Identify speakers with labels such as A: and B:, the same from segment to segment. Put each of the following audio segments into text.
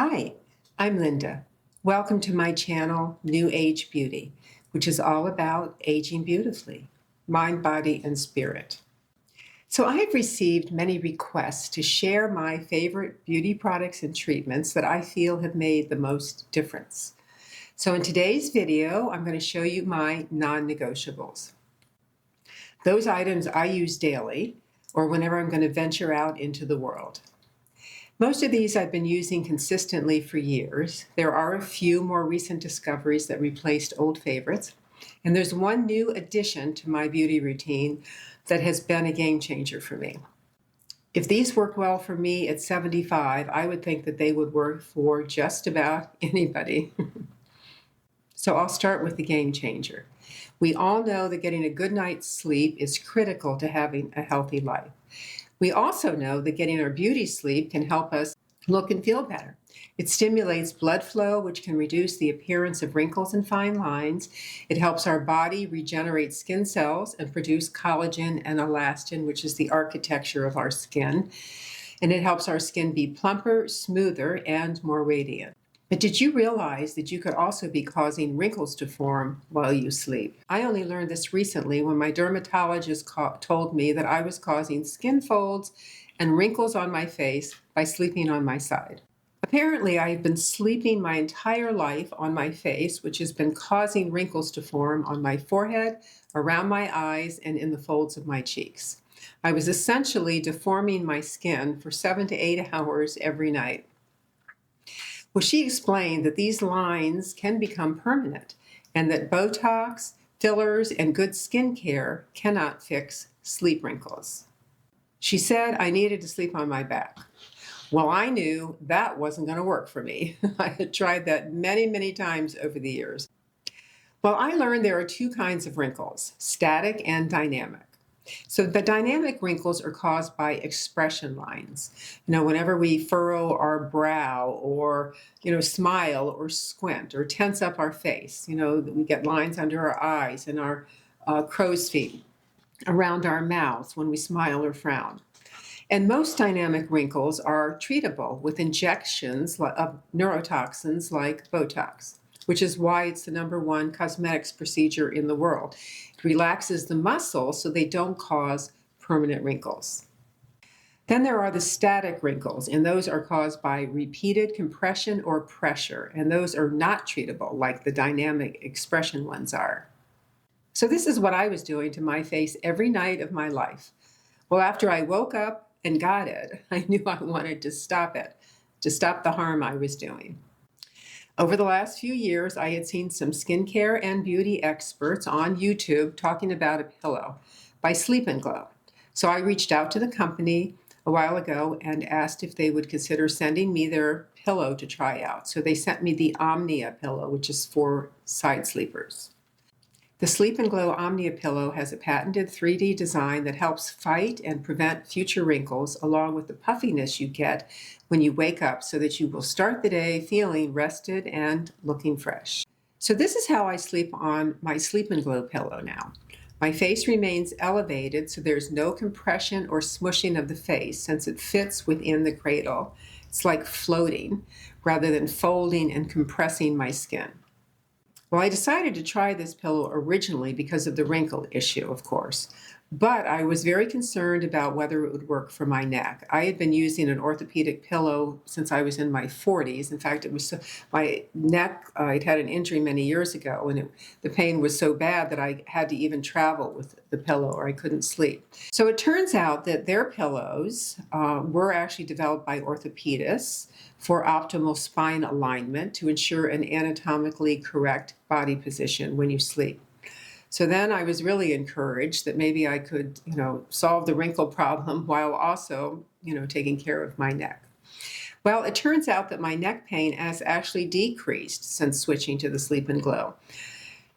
A: Hi, I'm Lynda. Welcome to my channel, New Age Beauty, which is all about aging beautifully, mind, body, and spirit. So I have received many requests to share my favorite beauty products and treatments that I feel have made the most difference. So in today's video, I'm going to show you my non-negotiables. Those items I use daily or whenever I'm going to venture out into the world. Most of these I've been using consistently for years. There are a few more recent discoveries that replaced old favorites. And there's one new addition to my beauty routine that has been a game changer for me. If these worked well for me at 75, I would think that they would work for just about anybody. So I'll start with the game changer. We all know that getting a good night's sleep is critical to having a healthy life. We also know that getting our beauty sleep can help us look and feel better. It stimulates blood flow, which can reduce the appearance of wrinkles and fine lines. It helps our body regenerate skin cells and produce collagen and elastin, which is the architecture of our skin. And it helps our skin be plumper, smoother, and more radiant. But did you realize that you could also be causing wrinkles to form while you sleep? I only learned this recently when my dermatologist told me that I was causing skin folds and wrinkles on my face by sleeping on my side. Apparently, I have been sleeping my entire life on my face, which has been causing wrinkles to form on my forehead, around my eyes, and in the folds of my cheeks. I was essentially deforming my skin for 7 to 8 hours every night. Well, she explained that these lines can become permanent and that Botox, fillers, and good skincare cannot fix sleep wrinkles. She said I needed to sleep on my back. Well, I knew that wasn't going to work for me. I had tried that many times over the years. Well, I learned there are two kinds of wrinkles, static and dynamic. So the dynamic wrinkles are caused by expression lines. Whenever we furrow our brow or, smile or squint or tense up our face, we get lines under our eyes and our crow's feet around our mouths when we smile or frown. And most dynamic wrinkles are treatable with injections of neurotoxins like Botox, which is why it's the #1 cosmetics procedure in the world. It relaxes the muscles so they don't cause permanent wrinkles. Then there are the static wrinkles, and those are caused by repeated compression or pressure, and those are not treatable like the dynamic expression ones are. So this is what I was doing to my face every night of my life. Well, after I woke up and got it, I knew I wanted to stop it, to stop the harm I was doing. Over the last few years, I had seen some skincare and beauty experts on YouTube talking about a pillow by Sleep and Glow. So I reached out to the company a while ago and asked if they would consider sending me their pillow to try out. So they sent me the Omnia pillow, which is for side sleepers. The Sleep and Glow Omnia pillow has a patented 3D design that helps fight and prevent future wrinkles, along with the puffiness you get when you wake up, so that you will start the day feeling rested and looking fresh. So this is how I sleep on my Sleep and Glow pillow now. My face remains elevated, so there's no compression or smushing of the face since it fits within the cradle. It's like floating rather than folding and compressing my skin. Well, I decided to try this pillow originally because of the wrinkle issue, of course, but I was very concerned about whether it would work for my neck. I had been using an orthopedic pillow since I was in my 40s. In fact, my neck, I'd had an injury many years ago, and the pain was so bad that I had to even travel with the pillow or I couldn't sleep. So it turns out that their pillows were actually developed by orthopedists for optimal spine alignment to ensure an anatomically correct body position when you sleep. So then I was really encouraged that maybe I could, solve the wrinkle problem while also, taking care of my neck. Well, it turns out that my neck pain has actually decreased since switching to the Sleep and Glow.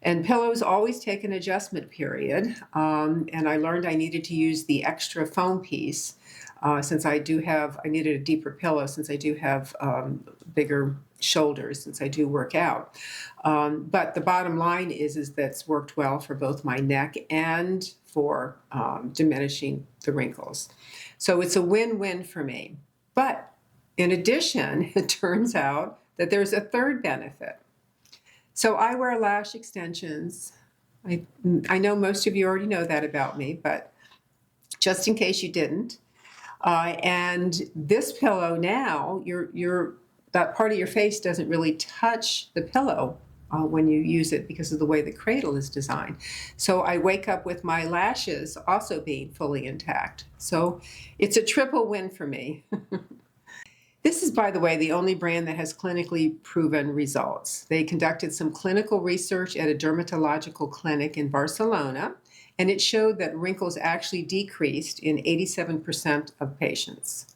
A: And pillows always take an adjustment period, and I learned I needed to use the extra foam piece since I needed a deeper pillow since I do have bigger shoulders since I do work out. But the bottom line is that's worked well for both my neck and for diminishing the wrinkles. So it's a win-win for me. But In addition, it turns out that there's a third benefit. So I wear lash extensions. I know most of you already know that about me, but just in case you didn't. And this pillow now, that part of your face doesn't really touch the pillow when you use it because of the way the cradle is designed. So I wake up with my lashes also being fully intact. So it's a triple win for me. This is, by the way, the only brand that has clinically proven results. They conducted some clinical research at a dermatological clinic in Barcelona, and it showed that wrinkles actually decreased in 87% of patients.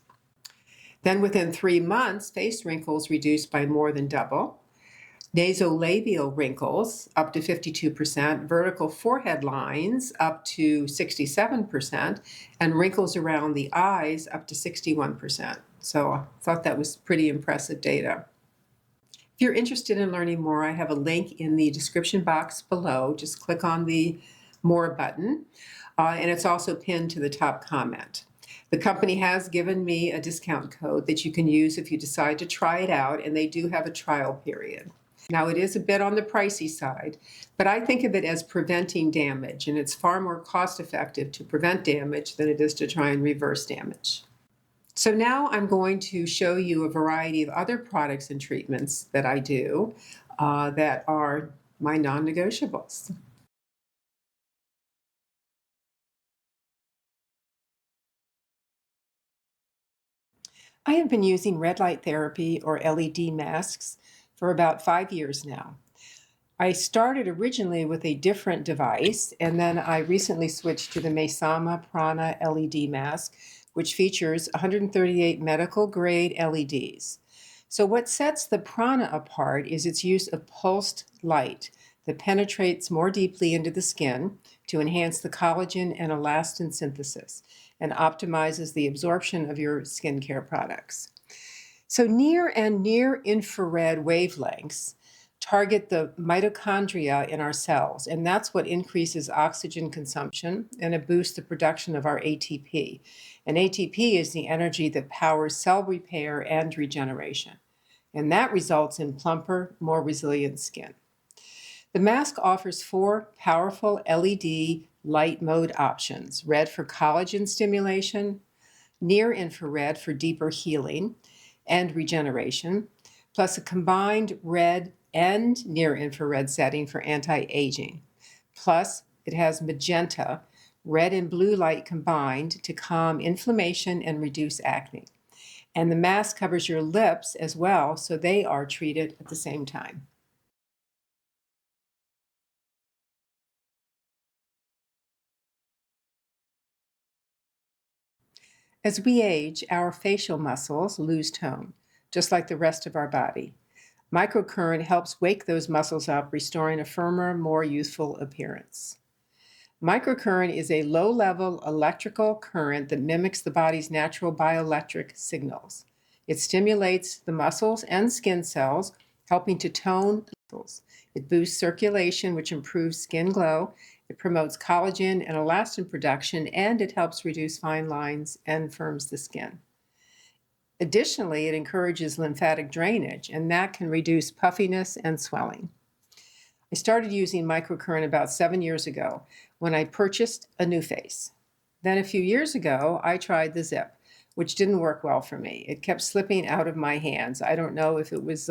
A: Then within 3 months, face wrinkles reduced by more than double, nasolabial wrinkles up to 52%, vertical forehead lines up to 67%, and wrinkles around the eyes up to 61%. So I thought that was pretty impressive data. If you're interested in learning more, I have a link in the description box below. Just click on the More button, and it's also pinned to the top comment. The company has given me a discount code that you can use if you decide to try it out, and they do have a trial period. Now, it is a bit on the pricey side, but I think of it as preventing damage, and it's far more cost-effective to prevent damage than it is to try and reverse damage. So now I'm going to show you a variety of other products and treatments that I do that are my non-negotiables. I have been using red light therapy or LED masks for about 5 years now. I started originally with a different device, and then I recently switched to the Mesama Prana LED mask, which features 138 medical grade LEDs. So what sets the Prana apart is its use of pulsed light that penetrates more deeply into the skin to enhance the collagen and elastin synthesis and optimizes the absorption of your skincare products. So near and near infrared wavelengths target the mitochondria in our cells, and that's what increases oxygen consumption and it boosts the production of our ATP. And ATP is the energy that powers cell repair and regeneration, and that results in plumper, more resilient skin. The mask offers 4 powerful LED light mode options: red for collagen stimulation, near infrared for deeper healing and regeneration, plus a combined red and near infrared setting for anti-aging. Plus, it has magenta, red and blue light combined to calm inflammation and reduce acne. And the mask covers your lips as well, so they are treated at the same time. As we age, our facial muscles lose tone, just like the rest of our body. Microcurrent helps wake those muscles up, restoring a firmer, more youthful appearance. Microcurrent is a low-level electrical current that mimics the body's natural bioelectric signals. It stimulates the muscles and skin cells, helping to tone the muscles. It boosts circulation, which improves skin glow. It promotes collagen and elastin production, and it helps reduce fine lines and firms the skin. Additionally, it encourages lymphatic drainage, and that can reduce puffiness and swelling. I started using microcurrent about 7 years ago when I purchased a NuFace. Then a few years ago, I tried the Zip, which didn't work well for me. It kept slipping out of my hands. I don't know if it was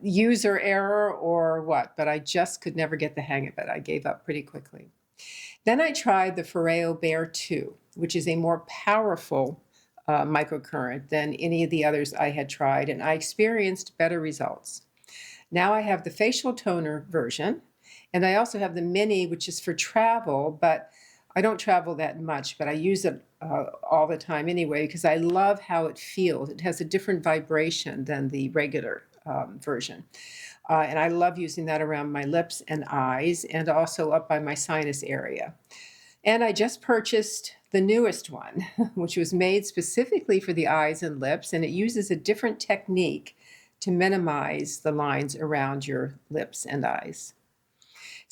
A: user error or what, but I just could never get the hang of it. I gave up pretty quickly. Then I tried the Foreo Bear 2, which is a more powerful microcurrent than any of the others I had tried, and I experienced better results. Now I have the facial toner version, and I also have the mini, which is for travel, but I don't travel that much, but I use it all the time anyway because I love how it feels. It has a different vibration than the regular version. And I love using that around my lips and eyes and also up by my sinus area. And I just purchased the newest one, which was made specifically for the eyes and lips, and it uses a different technique to minimize the lines around your lips and eyes.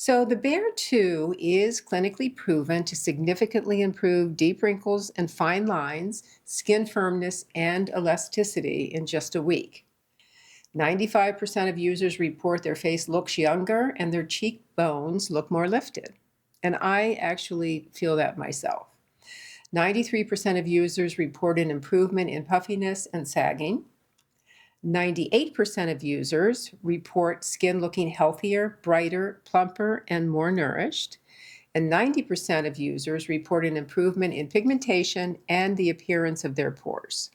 A: So the Bear 2 is clinically proven to significantly improve deep wrinkles and fine lines, skin firmness, and elasticity in just a week. 95% of users report their face looks younger and their cheekbones look more lifted. And I actually feel that myself. 93% of users report an improvement in puffiness and sagging. 98% of users report skin looking healthier, brighter, plumper, and more nourished. And 90% of users report an improvement in pigmentation and the appearance of their pores.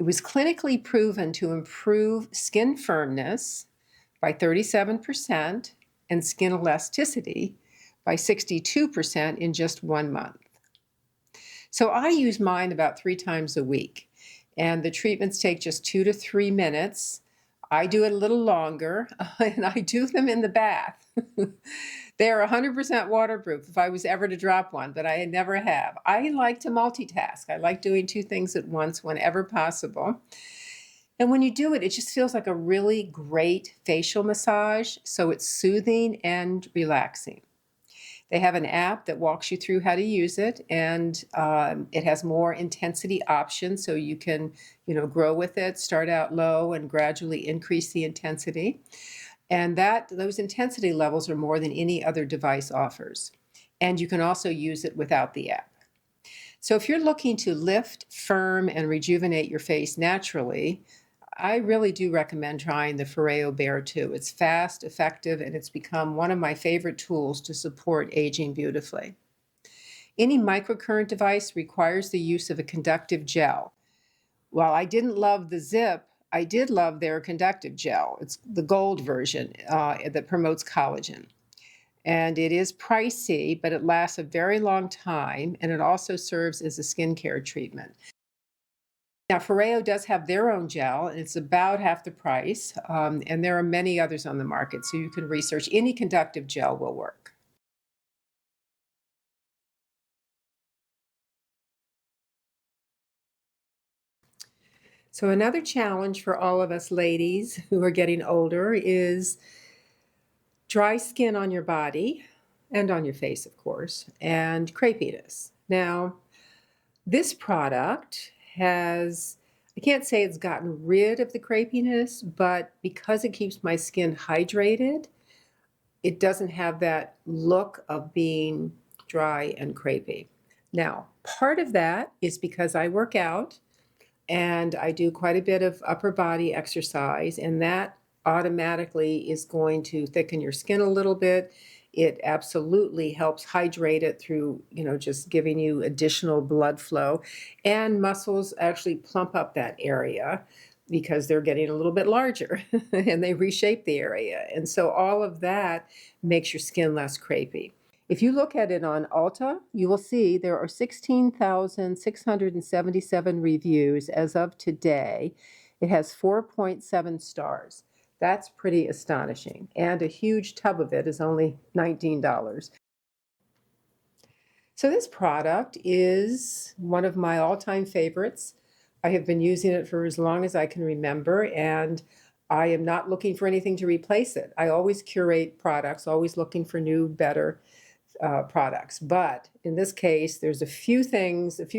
A: It was clinically proven to improve skin firmness by 37% and skin elasticity by 62% in just 1 month. So I use mine about 3 times a week, and the treatments take just 2 to 3 minutes. I do it a little longer, and I do them in the bath. They are 100% waterproof if I was ever to drop one, but I never have. I like to multitask. I like doing 2 things at once whenever possible. And when you do it, it just feels like a really great facial massage, so it's soothing and relaxing. They have an app that walks you through how to use it, and it has more intensity options, so you can, grow with it, start out low and gradually increase the intensity. And those intensity levels are more than any other device offers. And you can also use it without the app. So if you're looking to lift, firm, and rejuvenate your face naturally, I really do recommend trying the Foreo Bear 2. It's fast, effective, and it's become one of my favorite tools to support aging beautifully. Any microcurrent device requires the use of a conductive gel. While I didn't love the Zip, I did love their conductive gel. It's the gold version that promotes collagen. And it is pricey, but it lasts a very long time, and it also serves as a skincare treatment. Now, Foreo does have their own gel, and it's about half the price, and there are many others on the market, so you can research. Any conductive gel will work. So another challenge for all of us ladies who are getting older is dry skin on your body, and on your face, of course, and crepiness. Now, this product I can't say it's gotten rid of the crepiness, but because it keeps my skin hydrated, it doesn't have that look of being dry and crepey. Now, part of that is because I work out and I do quite a bit of upper body exercise, and that automatically is going to thicken your skin a little bit. It absolutely helps hydrate it through, just giving you additional blood flow. And muscles actually plump up that area because they're getting a little bit larger and they reshape the area. And so all of that makes your skin less crepey. If you look at it on Ulta, you will see there are 16,677 reviews as of today. It has 4.7 stars. That's pretty astonishing. And a huge tub of it is only $19. So this product is one of my all-time favorites. I have been using it for as long as I can remember, and I am not looking for anything to replace it. I always curate products, always looking for new, better products. But in this case, there's a few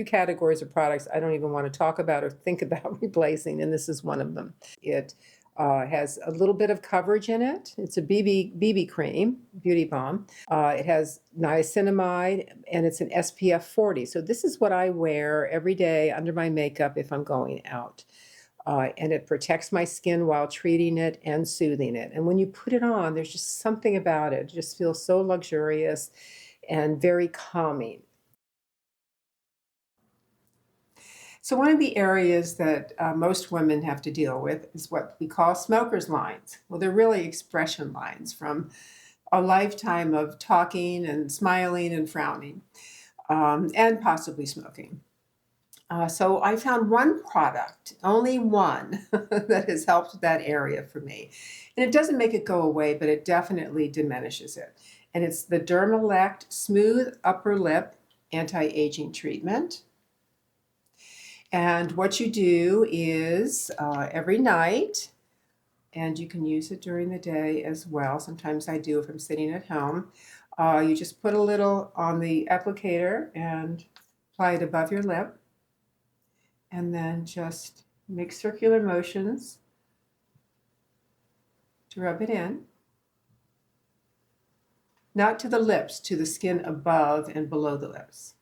A: categories of products I don't even want to talk about or think about replacing, and this is one of them. It has a little bit of coverage in it. It's a BB cream, beauty balm. It has niacinamide, and it's an SPF 40. So this is what I wear every day under my makeup if I'm going out. And it protects my skin while treating it and soothing it. And when you put it on, there's just something about it. It just feels so luxurious and very calming. So one of the areas that most women have to deal with is what we call smoker's lines. Well, they're really expression lines from a lifetime of talking and smiling and frowning, and possibly smoking. So I found one product, only one, that has helped that area for me. And it doesn't make it go away, but it definitely diminishes it. And it's the Dermalect Smooth Upper Lip Anti-Aging Treatment. And what you do is every night, and you can use it during the day as well. Sometimes I do if I'm sitting at home. You just put a little on the applicator and apply it above your lip, and then just make circular motions to rub it in. Not to the lips, to the skin above and below the lips.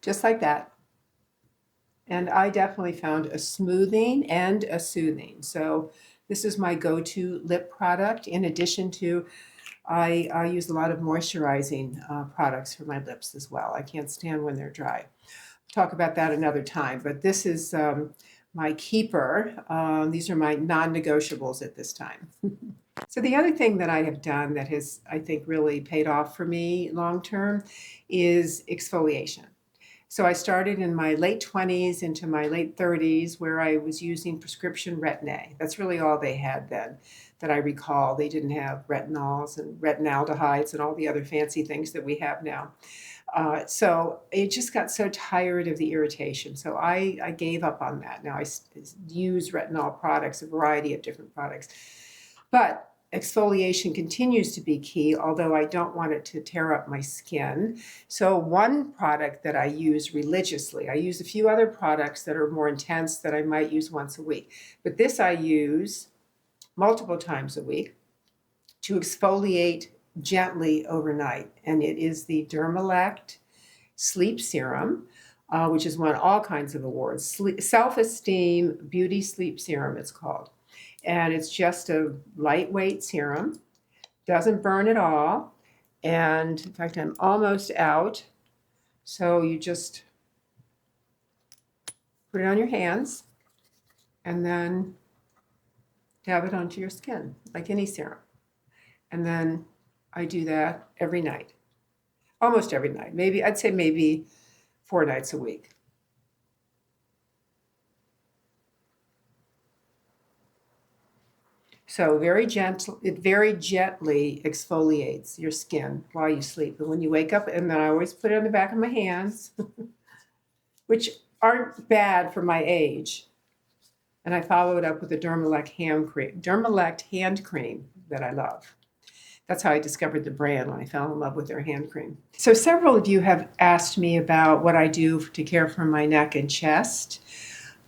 A: Just like that. And I definitely found a smoothing and a soothing. So this is my go-to lip product. In addition to, I use a lot of moisturizing products for my lips as well. I can't stand when they're dry. Talk about that another time, but this is my keeper. These are my non-negotiables at this time. So the other thing that I have done that has, I think, really paid off for me long-term is exfoliation. So I started in my late 20s into my late 30s where I was using prescription Retin-A. That's really all they had then that I recall. They didn't have retinols and retinaldehydes and all the other fancy things that we have now. So it just got so tired of the irritation. So I gave up on that. Now I use retinol products, a variety of different products. But exfoliation continues to be key, although I don't want it to tear up my skin. So one product that I use religiously, I use a few other products that are more intense that I might use once a week. But this I use multiple times a week to exfoliate gently overnight. And it is the Dermalect Sleep Serum, which has won all kinds of awards. Self-Esteem Beauty Sleep Serum, it's called. And it's just a lightweight serum, doesn't burn at all. And in fact, I'm almost out. So you just put it on your hands and then dab it onto your skin like any serum. And then I do that every night, almost every night. I'd say maybe 4 nights a week. So it very gently exfoliates your skin while you sleep. And when you wake up, and then I always put it on the back of my hands, which aren't bad for my age. And I follow it up with a Dermalect hand cream that I love. That's how I discovered the brand, when I fell in love with their hand cream. So several of you have asked me about what I do to care for my neck and chest.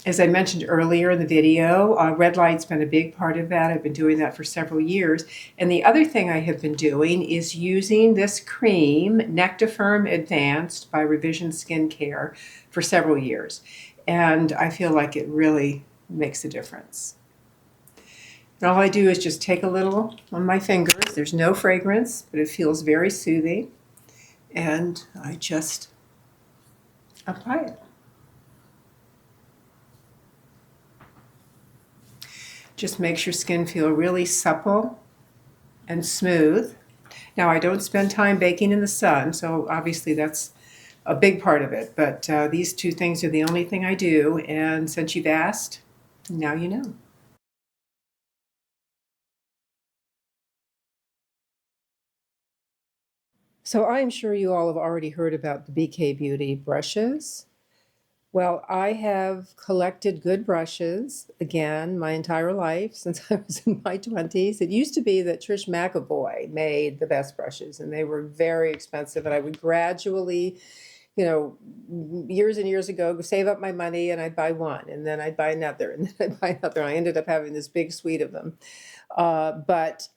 A: As I mentioned earlier in the video, red light's been a big part of that. I've been doing that for several years. And the other thing I have been doing is using this cream, Nectifirm Advanced by Revision Skincare, for several years. And I feel like it really makes a difference. And all I do is just take a little on my fingers. There's no fragrance, but it feels very soothing. And I just apply it. Just makes your skin feel really supple and smooth. Now, I don't spend time baking in the sun, so obviously that's a big part of it. But these two things are the only thing I do. And since you've asked, now you know. So I'm sure you all have already heard about the BK Beauty brushes. Well, I have collected good brushes, again, my entire life since I was in my 20s. It used to be that Trish McAvoy made the best brushes, and they were very expensive, and I would gradually, years and years ago, save up my money, and I'd buy one, and then I'd buy another, and then I'd buy another. I ended up having this big suite of them. But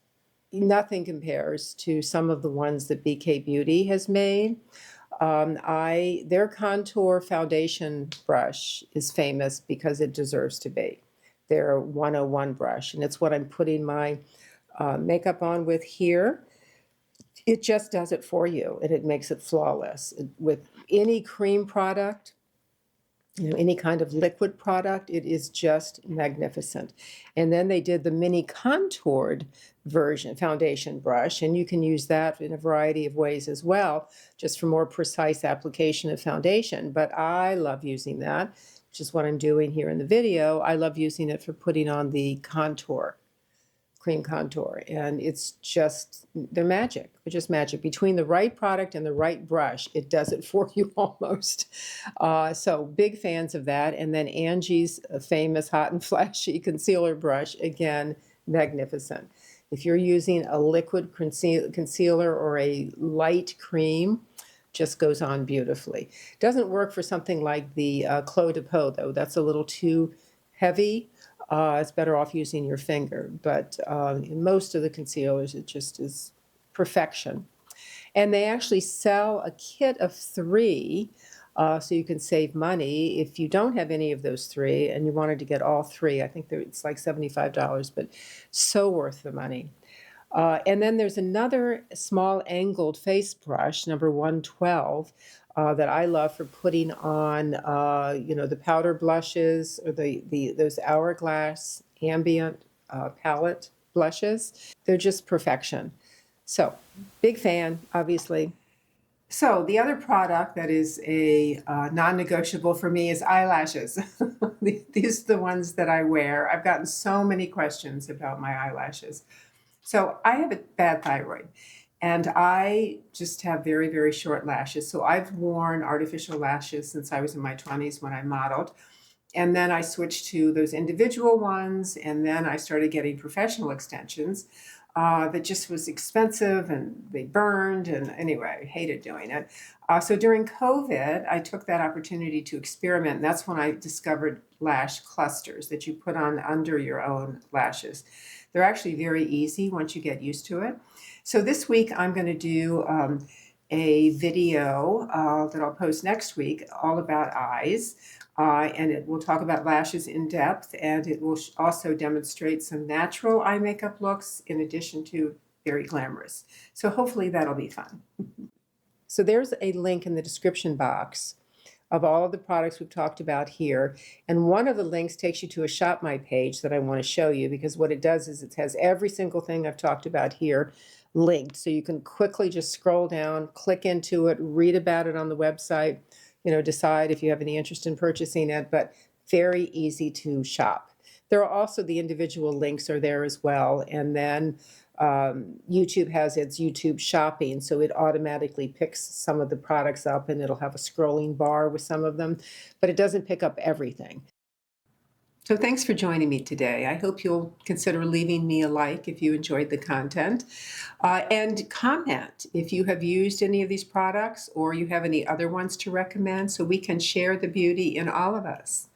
A: nothing compares to some of the ones that BK Beauty has made. Their contour foundation brush is famous because it deserves to be. Their 101 brush, and it's what I'm putting my makeup on with here. It just does it for you, and it makes it flawless. With any cream product, any kind of liquid product, it is just magnificent. And then they did the mini contoured version foundation brush, and you can use that in a variety of ways as well, just for more precise application of foundation. But I love using that, which is what I'm doing here in the video. I love using it for putting on the contour. cream contour, and it's just, they're magic. They're just magic. Between the right product and the right brush, it does it for you almost. So big fans of that. And then Angie's famous Hot and Flashy concealer brush, again, magnificent. If you're using a liquid concealer or a light cream, just goes on beautifully. Doesn't work for something like the Clos de Peau, though. That's a little too heavy. It's better off using your finger. But in most of the concealers, it just is perfection. And they actually sell a kit of 3, so you can save money. If you don't have any of those 3 and you wanted to get all 3, I think it's like $75, but so worth the money. And then there's another small angled face brush, number 112, that I love for putting on, the powder blushes or those Hourglass ambient palette blushes. They're just perfection. So, big fan, obviously. So the other product that is a non-negotiable for me is eyelashes. These are the ones that I wear. I've gotten so many questions about my eyelashes. So I have a bad thyroid, and I just have very, very short lashes. So I've worn artificial lashes since I was in my 20s when I modeled. And then I switched to those individual ones, and then I started getting professional extensions that just was expensive, and they burned, and anyway, I hated doing it. So during COVID, I took that opportunity to experiment, and that's when I discovered lash clusters that you put on under your own lashes. They're actually very easy once you get used to it. So this week I'm going to do a video that I'll post next week all about eyes. And it will talk about lashes in depth, and it will also demonstrate some natural eye makeup looks in addition to very glamorous. So hopefully that'll be fun. So there's a link in the description box of all of the products we've talked about here. And one of the links takes you to a Shop My page that I want to show you, because what it does is it has every single thing I've talked about here linked. So you can quickly just scroll down, click into it, read about it on the website, decide if you have any interest in purchasing it, but very easy to shop. There are also the individual links are there as well. And then YouTube has its YouTube shopping, so it automatically picks some of the products up, and it'll have a scrolling bar with some of them, but it doesn't pick up everything. So thanks for joining me today. I hope you'll consider leaving me a like if you enjoyed the content, and comment if you have used any of these products or you have any other ones to recommend, so we can share the beauty in all of us.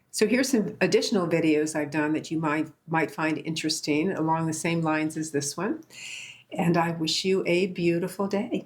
A: So here's some additional videos I've done that you might find interesting along the same lines as this one. And I wish you a beautiful day.